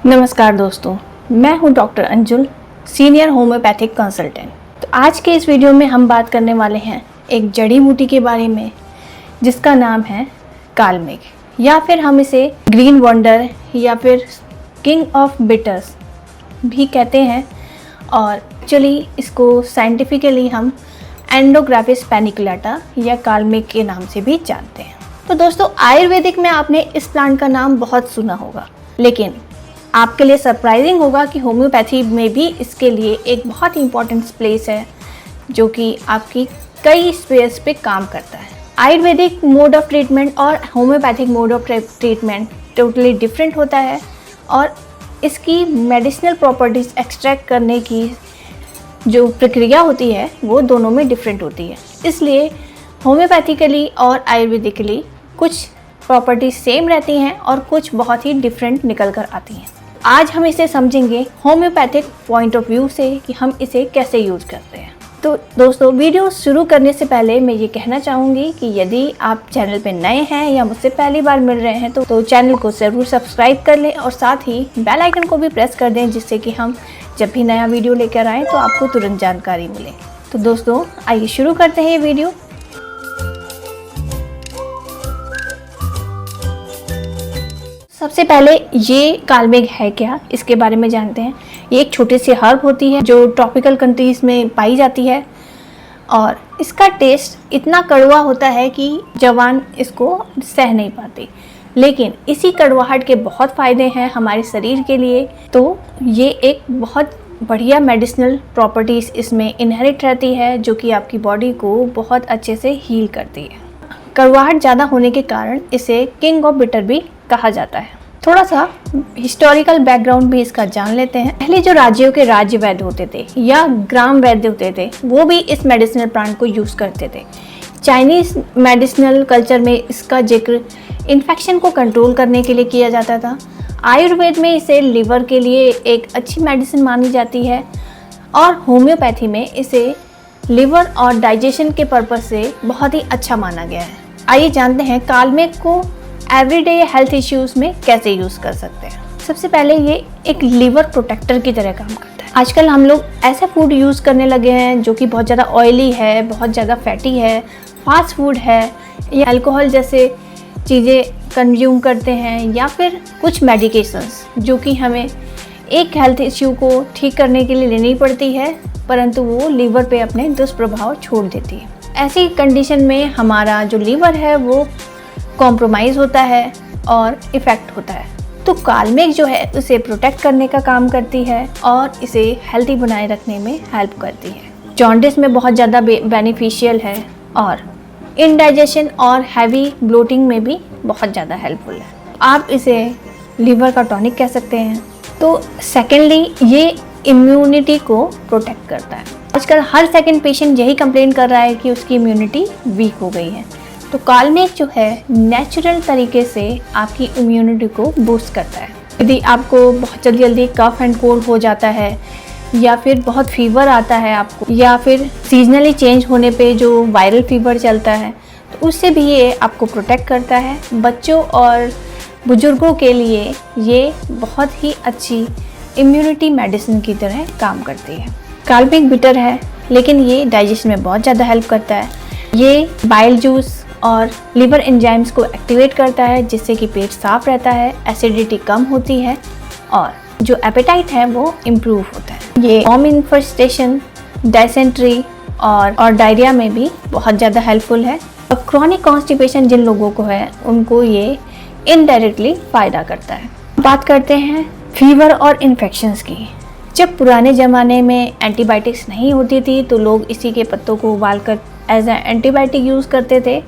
नमस्कार दोस्तों, मैं हूं doctor Anjul, senior homeopathic consultant. तो आज के इस वीडियो में हम बात करने वाले हैं एक जड़ी बूटी के बारे में जिसका नाम है कालमेघ, या फिर हम इसे ग्रीन वंडर या फिर किंग ऑफ बिटर्स भी कहते हैं। और एक्चुअली इसको साइंटिफिकली हम एंडोग्राफिस पैनिकुलेटा या कालमेघ के नाम से भी जानते हैं। तो दोस्तों, आयुर्वेदिक में आपने इस प्लांट का नाम बहुत सुना होगा, लेकिन आपके लिए सरप्राइजिंग होगा कि होम्योपैथी में भी इसके लिए एक बहुत इंपॉर्टेंट प्लेस है जो कि आपकी कई स्पेयर्स पे काम करता है। आयुर्वेदिक मोड ऑफ ट्रीटमेंट और homeopathic mode of treatment totally different होता है और इसकी मेडिसिनल प्रॉपर्टीज़ एक्सट्रैक्ट करने की जो प्रक्रिया होती है वो दोनों में डिफरेंट होती है। इसलिए होम्योपैथिकली और आयुर्वेदिकली कुछ प्रॉपर्टीज सेम रहती हैं और कुछ बहुत ही डिफरेंट निकल कर आती हैं। आज हम इसे समझेंगे होम्योपैथिक पॉइंट ऑफ व्यू से कि हम इसे कैसे यूज़ करते हैं। तो दोस्तों, वीडियो शुरू करने से पहले मैं ये कहना चाहूँगी कि यदि आप चैनल पे नए हैं या मुझसे पहली बार मिल रहे हैं तो चैनल को ज़रूर सब्सक्राइब कर लें और साथ ही बेल आइकन को भी प्रेस कर दें, जिससे कि हम जब भी नया वीडियो लेकर आएँ तो आपको तुरंत जानकारी मिले। तो दोस्तों, आइए शुरू करते हैं ये वीडियो। सबसे पहले ये कालमेघ है क्या, इसके बारे में जानते हैं। ये एक छोटी सी हर्ब होती है जो ट्रॉपिकल कंट्रीज़ में पाई जाती है और इसका टेस्ट इतना कड़वा होता है कि जवान इसको सह नहीं पाते, लेकिन इसी कड़वाहट के बहुत फ़ायदे हैं हमारे शरीर के लिए। तो ये एक बहुत बढ़िया मेडिसिनल प्रॉपर्टीज़ इसमें इनहेरिट रहती है जो कि आपकी बॉडी को बहुत अच्छे से हील करती है। कड़वाहट ज़्यादा होने के कारण इसे किंग ऑफ बिटर भी कहा जाता है। थोड़ा सा हिस्टोरिकल बैकग्राउंड भी इसका जान लेते हैं। पहले जो राज्यों के राज्य वैद्य होते थे या ग्राम वैद्य होते थे वो भी इस मेडिसिनल प्लांट को यूज़ करते थे। चाइनीज़ मेडिसिनल कल्चर में इसका जिक्र इन्फेक्शन को कंट्रोल करने के लिए किया जाता था। आयुर्वेद में इसे लिवर के लिए एक अच्छी मेडिसिन मानी जाती है और होम्योपैथी में इसे लिवर और डाइजेशन के पर्पज़ से बहुत ही अच्छा माना गया है। आइए जानते हैं कालमेघ को एवरीडे हेल्थ इश्यूज़ में कैसे यूज़ कर सकते हैं। सबसे पहले ये एक लिवर प्रोटेक्टर की तरह काम करता है। आजकल हम लोग ऐसा फूड यूज़ करने लगे हैं जो कि बहुत ज़्यादा ऑयली है, बहुत ज़्यादा फैटी है, फास्ट फूड है या अल्कोहल जैसे चीज़ें कंज्यूम करते हैं या फिर कुछ मेडिकेशंस जो कि हमें एक हेल्थ इश्यू को ठीक करने के लिए लेनी पड़ती है, परंतु वो लीवर पे अपने दुष्प्रभाव छोड़ देती है। ऐसी कंडीशन में हमारा जो लीवर है वो कॉम्प्रोमाइज़ होता है और इफ़ेक्ट होता है। तो कालमेघ जो है उसे प्रोटेक्ट करने का काम करती है और इसे हेल्दी बनाए रखने में हेल्प करती है। जॉन्डिस में बहुत ज़्यादा बेनिफिशियल है और इनडाइजेशन और हैवी ब्लोटिंग में भी बहुत ज़्यादा हेल्पफुल है। आप इसे लीवर का टॉनिक कह सकते हैं। तो सेकेंडली ये इम्यूनिटी को प्रोटेक्ट करता है। आजकल हर सेकंड पेशेंट यही कंप्लेन कर रहा है कि उसकी इम्यूनिटी वीक हो गई है। तो कालमेघ जो है नेचुरल तरीके से आपकी इम्यूनिटी को बूस्ट करता है। यदि आपको बहुत जल्दी कफ एंड कोल्ड हो जाता है या फिर बहुत फीवर आता है आपको, या फिर सीजनली चेंज होने पे जो वायरल फीवर चलता है, तो उससे भी ये आपको प्रोटेक्ट करता है। बच्चों और बुजुर्गों के लिए ये बहुत ही अच्छी इम्यूनिटी मेडिसिन की तरह काम करती है। कालमेघ बिटर है लेकिन ये डाइजेशन में बहुत ज़्यादा हेल्प करता है। ये बाइल जूस और लिवर एंजाइम्स को एक्टिवेट करता है जिससे कि पेट साफ रहता है, एसिडिटी कम होती है और जो एपेटाइट है वो इम्प्रूव होता है। ये वॉम इन्फेस्टेशन, डायसेंट्री और डायरिया में भी बहुत ज़्यादा हेल्पफुल है। और क्रॉनिक कॉन्स्टिपेशन जिन लोगों को है उनको ये इनडायरेक्टली फ़ायदा करता है। बात करते हैं फीवर और इन्फेक्शंस की। जब पुराने ज़माने में एंटीबायोटिक्स नहीं होती थी तो लोग इसी के पत्तों को उबालकर एज ए एंटीबायोटिक यूज़ करते थे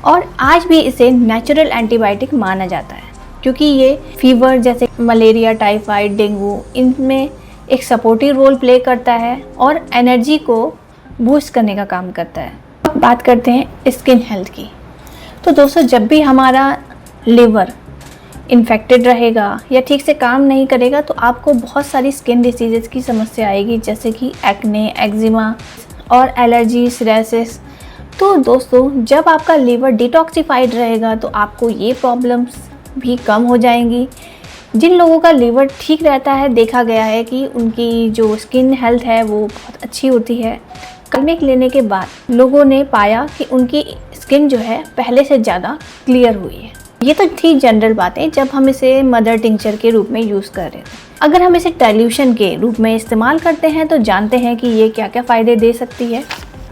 और आज भी इसे नेचुरल एंटीबायोटिक माना जाता है क्योंकि ये फीवर जैसे मलेरिया, टाइफाइड, डेंगू इनमें एक सपोर्टिव रोल प्ले करता है और एनर्जी को बूस्ट करने का काम करता है। अब बात करते हैं स्किन हेल्थ की। तो दोस्तों, जब भी हमारा लिवर इन्फेक्टेड रहेगा या ठीक से काम नहीं करेगा तो आपको बहुत सारी स्किन डिसीजेस की समस्या आएगी, जैसे कि एक्ने, एक्जिमा और एलर्जीज, रैशेस। तो दोस्तों, जब आपका लीवर डिटॉक्सिफाइड रहेगा तो आपको ये प्रॉब्लम्स भी कम हो जाएंगी। जिन लोगों का लीवर ठीक रहता है, देखा गया है कि उनकी जो स्किन हेल्थ है वो बहुत अच्छी होती है। कालमेघ लेने के बाद लोगों ने पाया कि उनकी स्किन जो है पहले से ज़्यादा क्लियर हुई है। ये तो थी जनरल बातें जब हम इसे मदर टिंचर के रूप में यूज़ कर रहे थे। अगर हम इसे डाइल्यूशन के रूप में इस्तेमाल करते हैं तो जानते हैं कि ये क्या क्या फ़ायदे दे सकती है।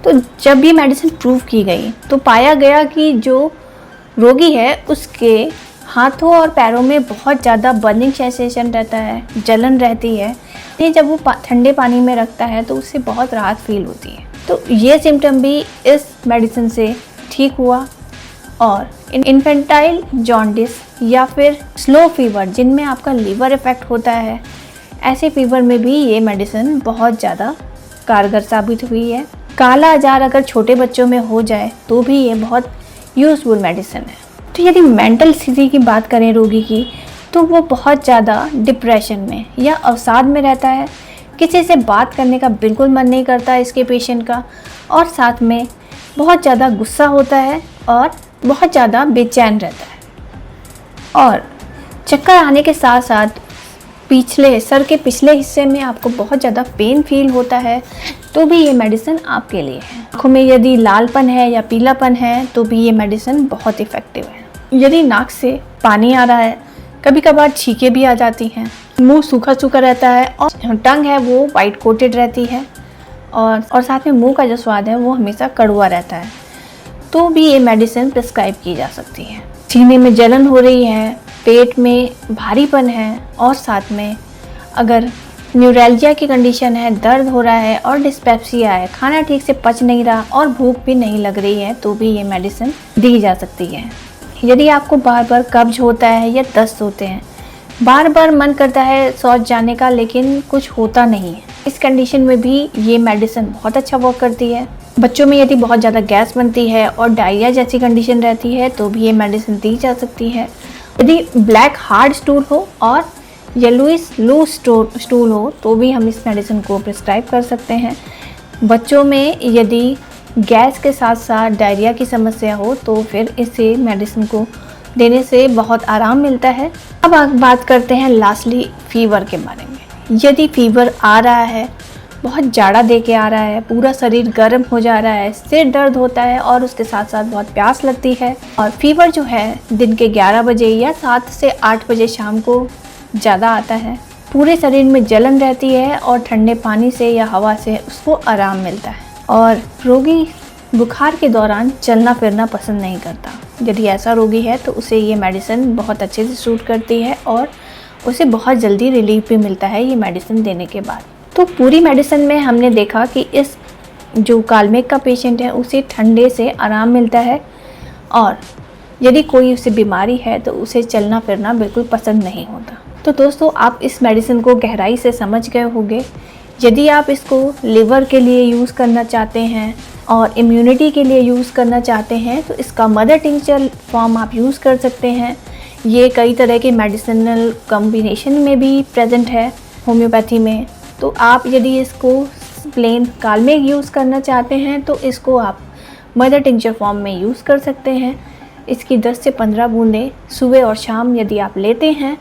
तो जब ये मेडिसिन प्रूव की गई तो पाया गया कि जो रोगी है उसके हाथों और पैरों में बहुत ज़्यादा बर्निंग सेंसेशन रहता है, जलन रहती है। ये जब वो ठंडे पानी में रखता है तो उससे बहुत राहत फील होती है। तो ये सिम्टम भी इस मेडिसिन से ठीक हुआ। और इन्फेंटाइल जॉन्डिस या फिर स्लो फीवर, जिनमें आपका लीवर इफेक्ट होता है, ऐसे फीवर में भी ये मेडिसिन बहुत ज़्यादा कारगर साबित हुई है। काला आजार अगर छोटे बच्चों में हो जाए तो भी ये बहुत यूज़फुल मेडिसिन है। तो यदि मेंटल स्थिति की बात करें रोगी की, तो वो बहुत ज़्यादा डिप्रेशन में या अवसाद में रहता है, किसी से बात करने का बिल्कुल मन नहीं करता इसके पेशेंट का, और साथ में बहुत ज़्यादा गुस्सा होता है और बहुत ज़्यादा बेचैन रहता है। और चक्कर आने के साथ साथ सर के पिछले हिस्से में आपको बहुत ज़्यादा पेन फील होता है, तो भी ये मेडिसिन आपके लिए है। आँखों में यदि लालपन है या पीलापन है तो भी ये मेडिसिन बहुत इफ़ेक्टिव है। यदि नाक से पानी आ रहा है, कभी कभार छींकें भी आ जाती हैं, मुंह सूखा सूखा रहता है और टंग है वो वाइट कोटेड रहती है, और साथ में मुंह का जो स्वाद है वो हमेशा कड़वा रहता है, तो भी ये मेडिसिन प्रिस्क्राइब की जा सकती है। सीने में जलन हो रही है, पेट में भारीपन है, और साथ में अगर न्यूरैल्जिया की कंडीशन है, दर्द हो रहा है और डिस्पेप्सिया है, खाना ठीक से पच नहीं रहा और भूख भी नहीं लग रही है, तो भी ये मेडिसिन दी जा सकती है। यदि आपको बार बार कब्ज होता है या दस्त होते हैं, बार बार मन करता है शौच जाने का लेकिन कुछ होता नहीं है, इस कंडीशन में भी ये मेडिसिन बहुत अच्छा वर्क करती है। बच्चों में यदि बहुत ज़्यादा गैस बनती है और डायरिया जैसी कंडीशन रहती है तो भी ये मेडिसिन दी जा सकती है। यदि ब्लैक हार्ड स्टूल हो और येलोइश लूज स्टूल हो तो भी हम इस मेडिसिन को प्रिस्क्राइब कर सकते हैं। बच्चों में यदि गैस के साथ साथ डायरिया की समस्या हो तो फिर इसे मेडिसिन को देने से बहुत आराम मिलता है। अब बात करते हैं लास्टली फीवर के बारे में। यदि फीवर आ रहा है, बहुत जाड़ा दे के आ रहा है, पूरा शरीर गर्म हो जा रहा है, सिर दर्द होता है और उसके साथ साथ बहुत प्यास लगती है, और फीवर जो है दिन के 11 बजे या 7 से 8 बजे शाम को ज़्यादा आता है, पूरे शरीर में जलन रहती है और ठंडे पानी से या हवा से उसको आराम मिलता है, और रोगी बुखार के दौरान चलना फिरना पसंद नहीं करता। यदि ऐसा रोगी है तो उसे ये मेडिसिन बहुत अच्छे से सूट करती है और उसे बहुत जल्दी रिलीफ भी मिलता है ये मेडिसिन देने के बाद। तो पूरी मेडिसिन में हमने देखा कि इस जो कालमेघ का पेशेंट है उसे ठंडे से आराम मिलता है, और यदि कोई उसे बीमारी है तो उसे चलना फिरना बिल्कुल पसंद नहीं होता। तो दोस्तों, आप इस मेडिसिन को गहराई से समझ गए होंगे। यदि आप इसको लिवर के लिए यूज़ करना चाहते हैं और इम्यूनिटी के लिए यूज़ करना चाहते हैं तो इसका मदर टिंचर फॉर्म आप यूज़ कर सकते हैं। ये कई तरह के मेडिसिनल कॉम्बिनेशन में भी प्रेजेंट है होम्योपैथी में। तो आप यदि इसको प्लेन कालमेघ यूज़ करना चाहते हैं तो इसको आप मदर टिंचर फॉर्म में यूज़ कर सकते हैं। इसकी 10 से 15 बूंदें सुबह और शाम यदि आप लेते हैं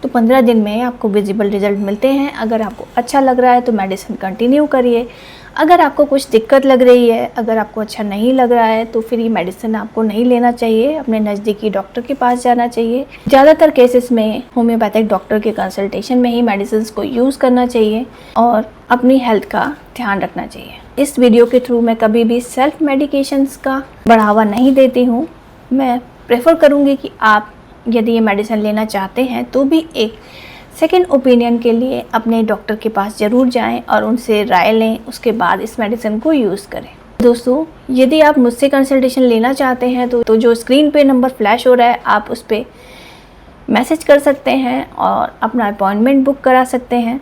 तो 15 दिन में आपको विजिबल रिजल्ट मिलते हैं। अगर आपको अच्छा लग रहा है तो मेडिसिन कंटिन्यू करिए। अगर आपको कुछ दिक्कत लग रही है, अगर आपको अच्छा नहीं लग रहा है तो फिर ये मेडिसिन आपको नहीं लेना चाहिए, अपने नज़दीकी डॉक्टर के पास जाना चाहिए। ज़्यादातर केसेस में होम्योपैथिक डॉक्टर के कंसल्टेशन में ही मेडिसिन को यूज़ करना चाहिए और अपनी हेल्थ का ध्यान रखना चाहिए। इस वीडियो के थ्रू मैं कभी भी सेल्फ मेडिकेशंस का बढ़ावा नहीं देती हूँ। मैं प्रेफर करूँगी कि आप यदि ये मेडिसिन लेना चाहते हैं तो भी एक सेकेंड ओपिनियन के लिए अपने डॉक्टर के पास ज़रूर जाएं और उनसे राय लें, उसके बाद इस मेडिसिन को यूज़ करें। दोस्तों, यदि आप मुझसे कंसल्टेशन लेना चाहते हैं तो जो स्क्रीन पे नंबर फ्लैश हो रहा है आप उस पर मैसेज कर सकते हैं और अपना अपॉइंटमेंट बुक करा सकते हैं।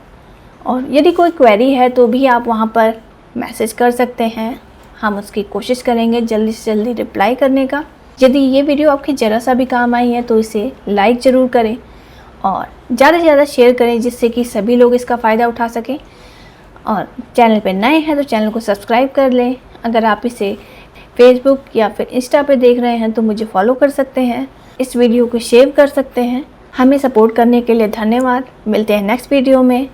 और यदि कोई क्वेरी है तो भी आप वहाँ पर मैसेज कर सकते हैं, हम उसकी कोशिश करेंगे जल्दी से जल्दी रिप्लाई करने का। यदि ये वीडियो आपकी ज़रा सा भी काम आई है तो इसे लाइक ज़रूर करें और ज़्यादा से ज़्यादा शेयर करें जिससे कि सभी लोग इसका फ़ायदा उठा सकें। और चैनल पे नए हैं तो चैनल को सब्सक्राइब कर लें। अगर आप इसे फेसबुक या फिर इंस्टा पे देख रहे हैं तो मुझे फॉलो कर सकते हैं, इस वीडियो को शेयर कर सकते हैं। हमें सपोर्ट करने के लिए धन्यवाद। मिलते हैं नेक्स्ट वीडियो में।